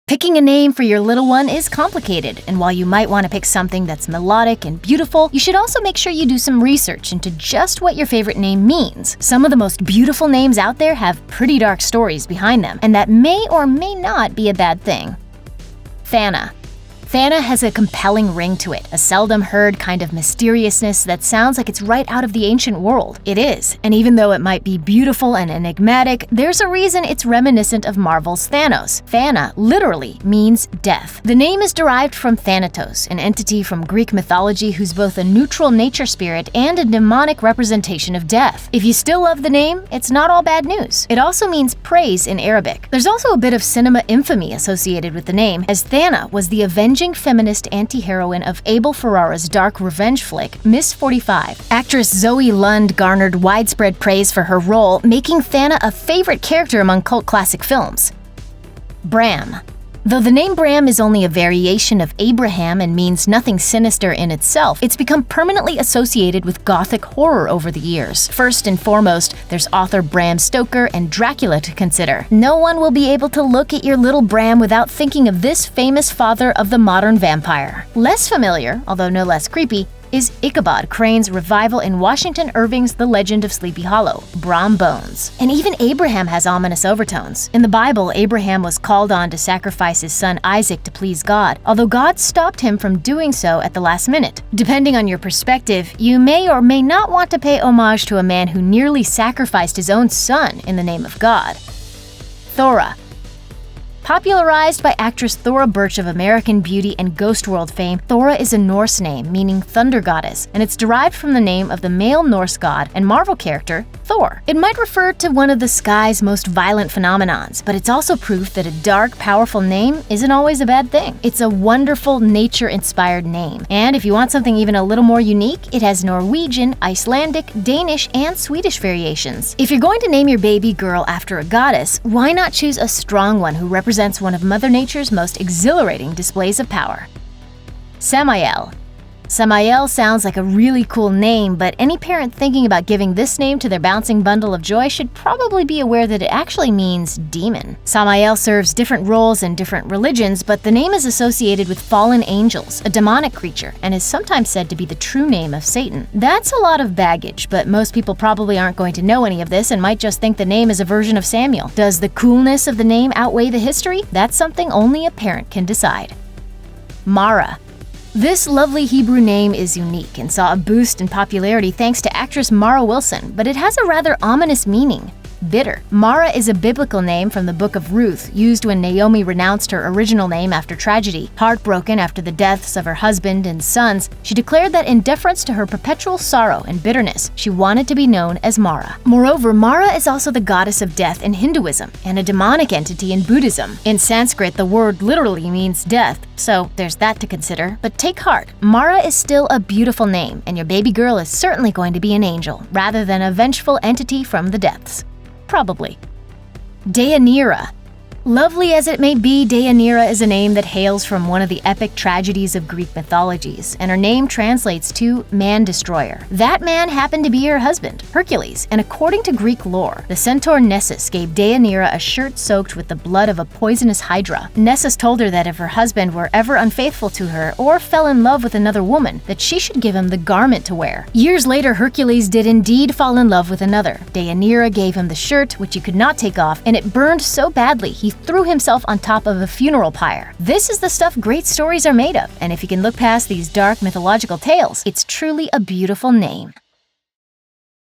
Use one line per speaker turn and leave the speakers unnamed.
Picking a name for your little one is complicated, and while you might want to pick something that's melodic and beautiful, you should also make sure you do some research into just what your favorite name means. Some of the most beautiful names out there have pretty dark stories behind them, and that may or may not be a bad thing. Thana. Thana has a compelling ring to it, a seldom heard kind of mysteriousness that sounds like it's right out of the ancient world. It is, and even though it might be beautiful and enigmatic, there's a reason it's reminiscent of Marvel's Thanos. Thana literally means death. The name is derived from Thanatos, an entity from Greek mythology who's both a neutral nature spirit and a demonic representation of death. If you still love the name, it's not all bad news. It also means praise in Arabic. There's also a bit of cinema infamy associated with the name, as Thana was the avenging feminist anti-heroine of Abel Ferrara's dark revenge flick, Miss 45. Actress Zoe Lund garnered widespread praise for her role, making Thana a favorite character among cult classic films. Bram. Though the name Bram is only a variation of Abraham and means nothing sinister in itself, it's become permanently associated with Gothic horror over the years. First and foremost, there's author Bram Stoker and Dracula to consider. No one will be able to look at your little Bram without thinking of this famous father of the modern vampire. Less familiar, although no less creepy, is Ichabod Crane's revival in Washington Irving's The Legend of Sleepy Hollow, Brom Bones. And even Abraham has ominous overtones. In the Bible, Abraham was called on to sacrifice his son Isaac to please God, although God stopped him from doing so at the last minute. Depending on your perspective, you may or may not want to pay homage to a man who nearly sacrificed his own son in the name of God. Thora. Popularized by actress Thora Birch of American Beauty and Ghost World fame, Thora is a Norse name meaning thunder goddess, and it's derived from the name of the male Norse god and Marvel character, Thor. It might refer to one of the sky's most violent phenomenons, but it's also proof that a dark, powerful name isn't always a bad thing. It's a wonderful, nature-inspired name. And if you want something even a little more unique, it has Norwegian, Icelandic, Danish, and Swedish variations. If you're going to name your baby girl after a goddess, why not choose a strong one who represents one of Mother Nature's most exhilarating displays of power? Samael. Samael sounds like a really cool name, but any parent thinking about giving this name to their bouncing bundle of joy should probably be aware that it actually means demon. Samael serves different roles in different religions, but the name is associated with fallen angels, a demonic creature, and is sometimes said to be the true name of Satan. That's a lot of baggage, but most people probably aren't going to know any of this and might just think the name is a version of Samuel. Does the coolness of the name outweigh the history? That's something only a parent can decide. Mara. This lovely Hebrew name is unique and saw a boost in popularity thanks to actress Mara Wilson, but it has a rather ominous meaning. Bitter. Mara is a biblical name from the Book of Ruth, used when Naomi renounced her original name after tragedy. Heartbroken after the deaths of her husband and sons, she declared that in deference to her perpetual sorrow and bitterness, she wanted to be known as Mara. Moreover, Mara is also the goddess of death in Hinduism and a demonic entity in Buddhism. In Sanskrit, the word literally means death, so there's that to consider. But take heart, Mara is still a beautiful name, and your baby girl is certainly going to be an angel, rather than a vengeful entity from the depths. Probably. Deyanira. Lovely as it may be, Deyanira is a name that hails from one of the epic tragedies of Greek mythologies, and her name translates to man-destroyer. That man happened to be her husband, Hercules, and according to Greek lore, the centaur Nessus gave Deyanira a shirt soaked with the blood of a poisonous hydra. Nessus told her that if her husband were ever unfaithful to her or fell in love with another woman, that she should give him the garment to wear. Years later, Hercules did indeed fall in love with another. Deyanira gave him the shirt, which he could not take off, and it burned so badly he threw himself on top of a funeral pyre. This is the stuff great stories are made of, and if you can look past these dark mythological tales, it's truly a beautiful name.